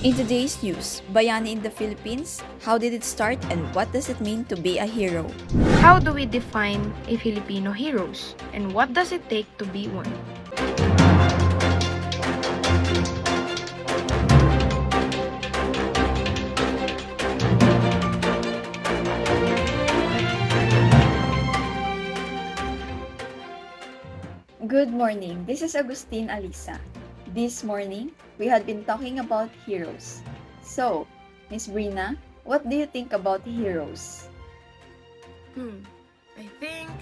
In today's news, Bayani in the Philippines, how did it start and what does it mean to be a hero? How do we define a Filipino heroes? And what does it take to be one? Good morning, this is Agustin Alisa. This morning, we had been talking about heroes. So, Miss Brina, what do you think about heroes? I think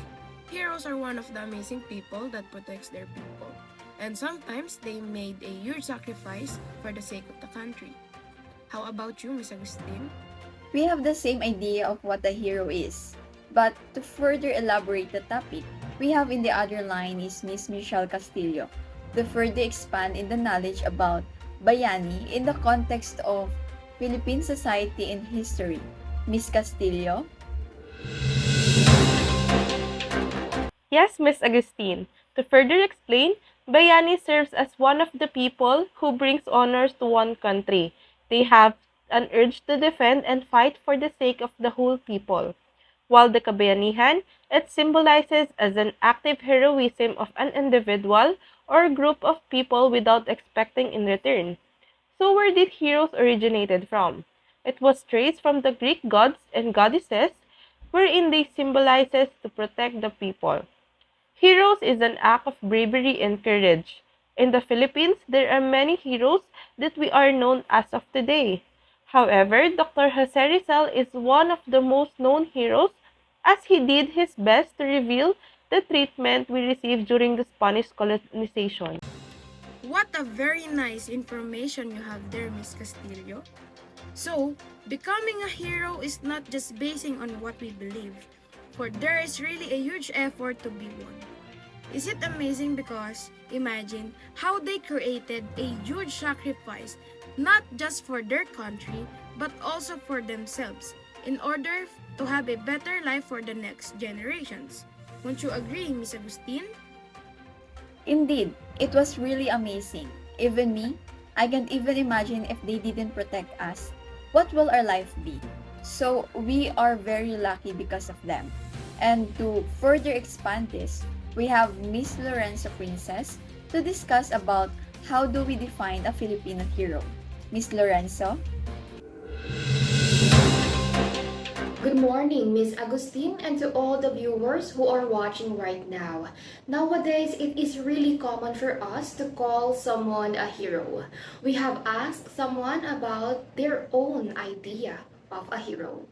heroes are one of the amazing people that protects their people. And sometimes they made a huge sacrifice for the sake of the country. How about you, Miss Agustin? We have the same idea of what a hero is. But to further elaborate the topic, we have in the other line is Miss Michelle Castillo to further expand in the knowledge about Bayani in the context of Philippine society and history. Miss Castillo? Yes, Miss Agustin. To further explain, Bayani serves as one of the people who brings honors to one country. They have an urge to defend and fight for the sake of the whole people. While the Kabayanihan, it symbolizes as an active heroism of an individual or group of people without expecting in return. So where did heroes originated from? It was traced from the Greek gods and goddesses, wherein they symbolizes to protect the people. Heroes is an act of bravery and courage. In the Philippines, there are many heroes that we are known as of today. However, Dr. Jose Rizal is one of the most known heroes as he did his best to reveal the treatment we received during the Spanish colonization. What a very nice information you have there, Miss Castillo. So, becoming a hero is not just basing on what we believe, for there is really a huge effort to be one. Is it amazing because imagine how they created a huge sacrifice not just for their country but also for themselves in order to have a better life for the next generations. Won't you agree, Miss Agustin? Indeed, it was really amazing. Even me, I can't even imagine if they didn't protect us. What will our life be? So we are very lucky because of them. And to further expand this, we have Miss Lorenzo Princess to discuss about how do we define a Filipino hero. Miss Lorenzo? Good morning, Miss Agustin, and to all the viewers who are watching right now. Nowadays, it is really common for us to call someone a hero. We have asked someone about their own idea of a hero.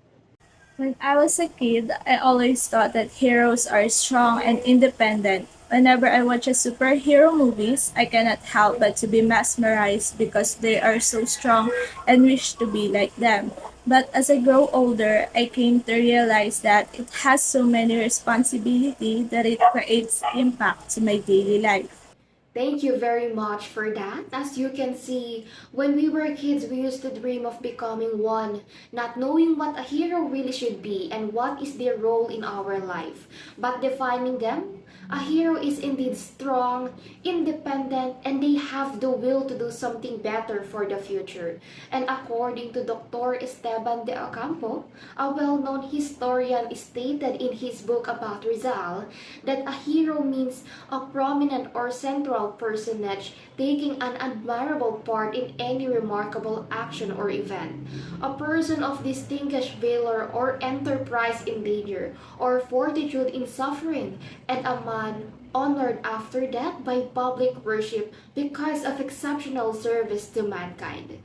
When I was a kid, I always thought that heroes are strong and independent. Whenever I watch a superhero movies, I cannot help but to be mesmerized because they are so strong and wish to be like them. But as I grow older, I came to realize that it has so many responsibility that it creates impact to my daily life. Thank you very much for that. As you can see, when we were kids, we used to dream of becoming one, not knowing what a hero really should be and what is their role in our life. But defining them, a hero is indeed strong, independent, and they have the will to do something better for the future. And according to Dr. Esteban de Ocampo, a well-known historian, stated in his book about Rizal that a hero means a prominent or central personage taking an admirable part in any remarkable action or event. A person of distinguished valor or enterprise in danger, or fortitude in suffering, and a man honored after death by public worship because of exceptional service to mankind.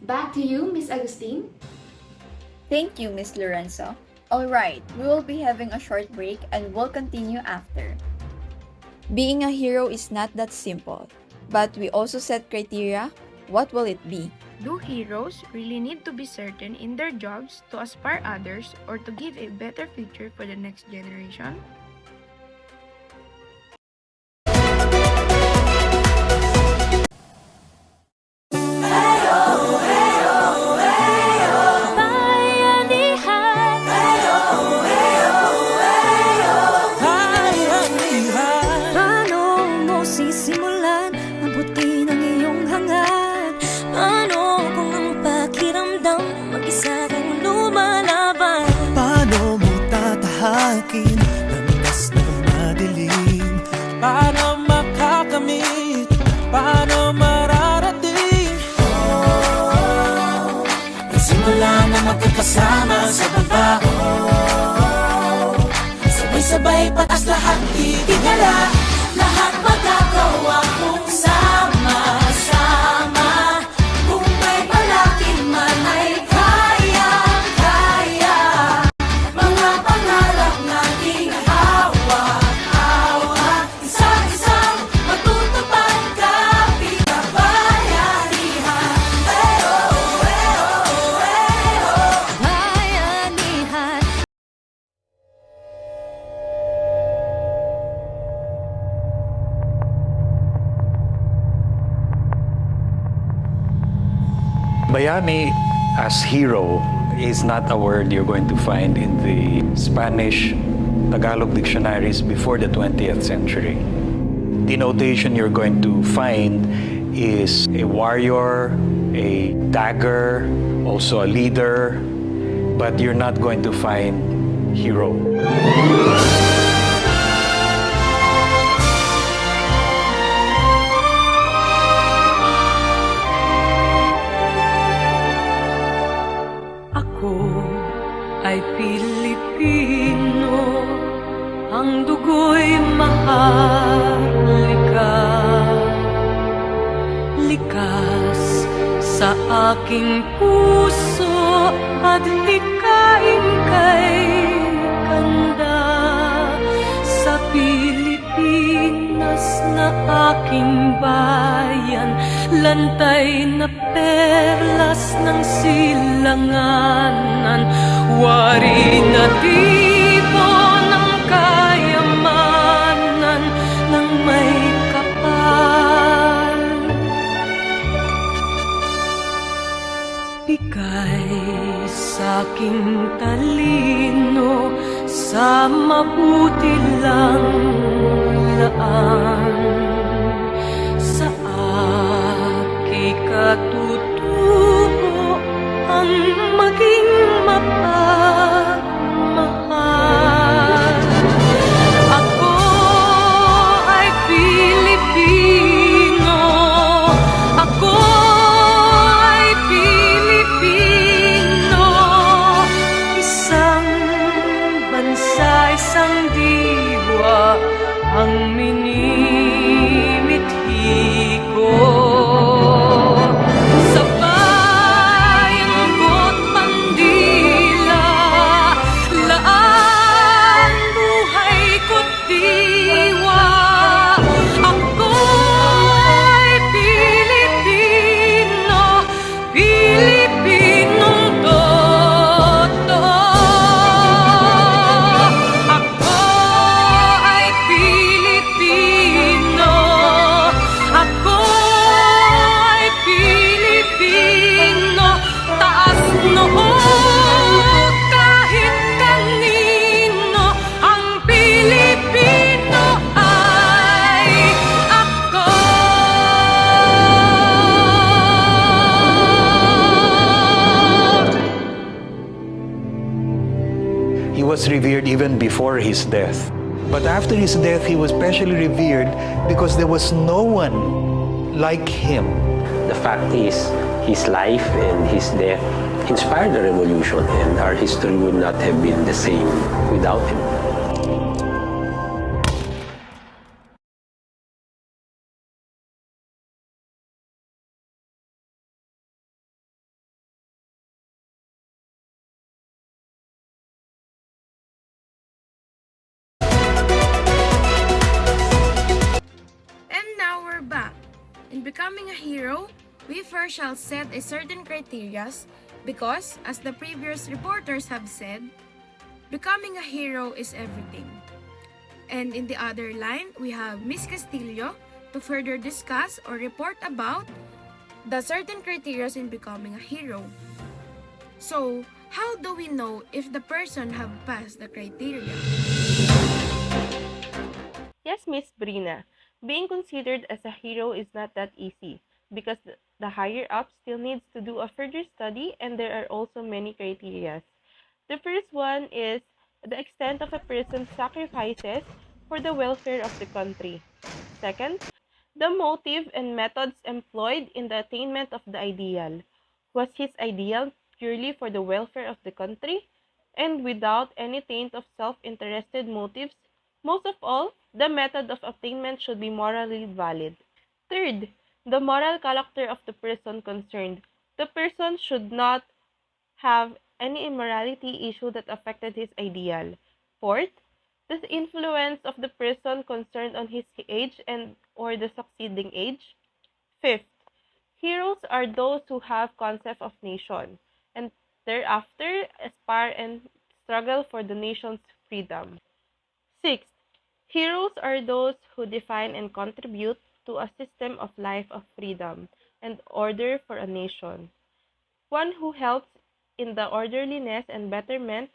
Back to you, Miss Agustin. Thank you, Miss Lorenzo. Alright, we will be having a short break and we'll continue after. Being a hero is not that simple, but we also set criteria. What will it be? Do heroes really need to be certain in their jobs to aspire others or to give a better future for the next generation? Paano mo sisimulan? Mabuti ng iyong hangad. Paano kung ang magkakasama sa baba. Sabay-sabay patas lahat titigala, lahat magagawa kung sama-sama. Kung may balakid man ay kaya-kaya, mga pangarap nating hawak-hawak, isa-isang matutupad kapit kabayanihan. Bayanihan. Bayani as hero is not a word you're going to find in the Spanish Tagalog dictionaries before the 20th century. The notation you're going to find is a warrior, a dagger, also a leader, but you're not going to find hero. Ako ay Pilipino, ang dugo'y maharlika. Likas sa aking puso at hikain kay kanda. Sa Pilipinas na aking bayan, lantay na perlas ng silanganan, wari na tipo ng kayamanan ng may kapal. Bigay sa'king talino sa mabuti lang laan, sa aki katutubo ang maging mapagmahal. Ako ay Pilipino, ako ay Pilipino, isang bansa, isang diwa ang minimithi ko. Sa bayang ko't bandila, laan buhay ko't diwa. Ako ay Pilipino, Pilipinong totoo. Ako ay Pilipino, ako ay Pilipino, taas noo kahit kanino, ang Pilipino ay ako. He was revered even before his death. But after his death, he was specially revered because there was no one like him. The fact is, his life and his death inspired the revolution, and our history would not have been the same without him. And now we're back. In becoming a hero, we first shall set a certain criteria because, as the previous reporters have said, becoming a hero is everything. And in the other line, we have Miss Castillo to further discuss or report about the certain criteria in becoming a hero. So, how do we know if the person have passed the criteria? Yes, Miss Brina. Being considered as a hero is not that easy because the higher up still needs to do a further study, and there are also many criteria. The first one is the extent of a person's sacrifices for the welfare of the country. Second, the motive and methods employed in the attainment of the ideal. Was his ideal purely for the welfare of the country and without any taint of self-interested motives. Most of all, the method of attainment should be morally valid. Third, the moral character of the person concerned. The person should not have any immorality issue that affected his ideal. Fourth, the influence of the person concerned on his age and or the succeeding age. Fifth, heroes are those who have concept of nation and thereafter aspire and struggle for the nation's freedom. Sixth, heroes are those who define and contribute to a system of life of freedom and order for a nation, one who helps in the orderliness and betterment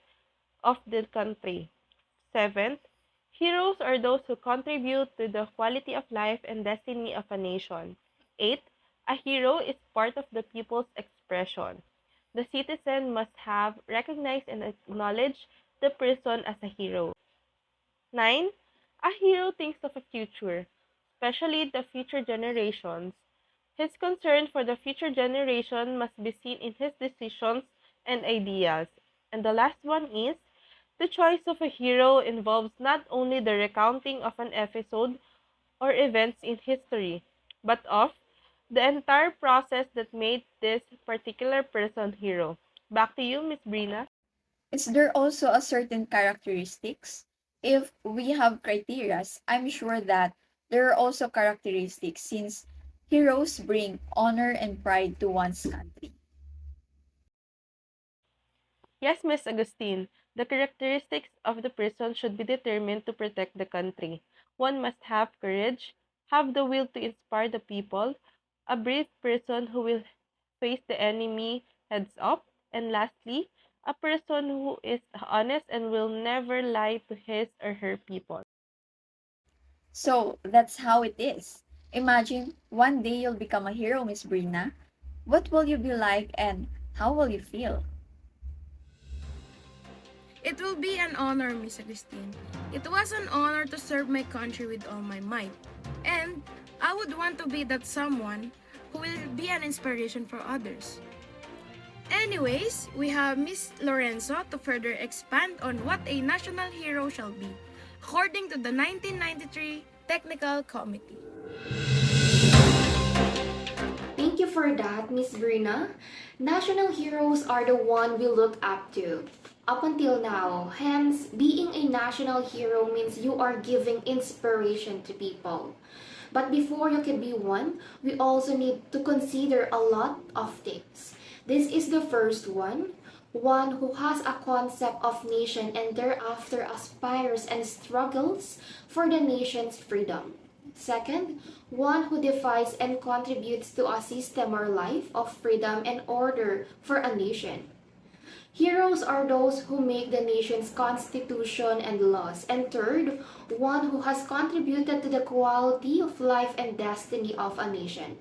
of the country. Seventh, heroes are those who contribute to the quality of life and destiny of a nation. Eighth, a hero is part of the people's expression. The citizen must have recognized and acknowledged the person as a hero. 9. A hero thinks of a future, especially the future generations. His concern for the future generation must be seen in his decisions and ideas. And the last one is, the choice of a hero involves not only the recounting of an episode or events in history, but of the entire process that made this particular person hero. Back to you, Miss Brina. Is there also a certain characteristics? If we have criterias, I'm sure that there are also characteristics since heroes bring honor and pride to one's country. Yes, Miss Agustin, the characteristics of the person should be determined to protect the country. One must have courage, have the will to inspire the people, a brave person who will face the enemy heads up, and lastly, a person who is honest and will never lie to his or her people. So that's how it is. Imagine one day you'll become a hero, Miss Brina. What will you be like and how will you feel? It will be an honor, Miss Agustin. It was an honor to serve my country with all my might. And I would want to be that someone who will be an inspiration for others. Anyways, we have Miss Lorenzo to further expand on what a national hero shall be, according to the 1993 Technical Committee. Thank you for that, Miss Brina. National heroes are the one we look up to. Up until now, hence, being a national hero means you are giving inspiration to people. But before you can be one, we also need to consider a lot of things. This is the first one who has a concept of nation and thereafter aspires and struggles for the nation's freedom. Second, one who defies and contributes to a system or life of freedom and order for a nation. Heroes are those who make the nation's constitution and laws. And third, one who has contributed to the quality of life and destiny of a nation.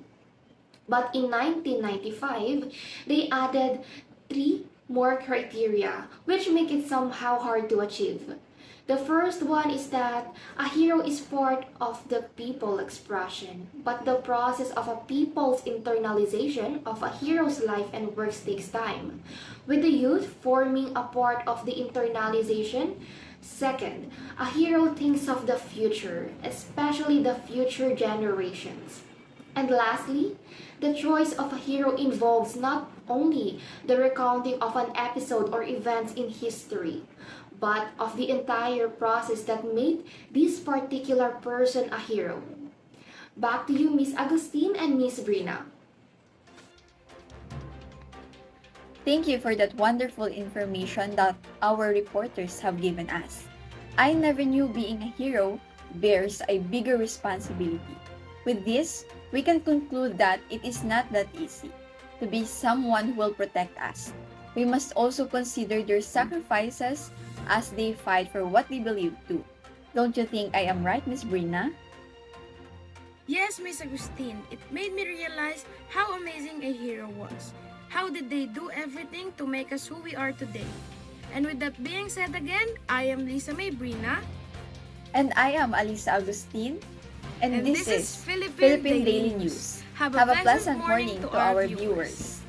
But in 1995, they added 3 more criteria, which make it somehow hard to achieve. The first one is that a hero is part of the people expression, but the process of a people's internalization of a hero's life and works takes time, with the youth forming a part of the internalization. Second, a hero thinks of the future, especially the future generations. And lastly, the choice of a hero involves not only the recounting of an episode or events in history, but of the entire process that made this particular person a hero. Back to you, Miss Agustin and Miss Brina. Thank you for that wonderful information that our reporters have given us. I never knew being a hero bears a bigger responsibility. With this, we can conclude that it is not that easy to be someone who will protect us. We must also consider their sacrifices as they fight for what they believe to. Don't you think I am right, Miss Brina? Yes, Miss Agustin, it made me realize how amazing a hero was. How did they do everything to make us who we are today? And with that being said again, I am Lisa May Brina. And I am Alisa Agustin. And this is Philippine Philippine Daily News. Have Have a pleasant morning to our viewers.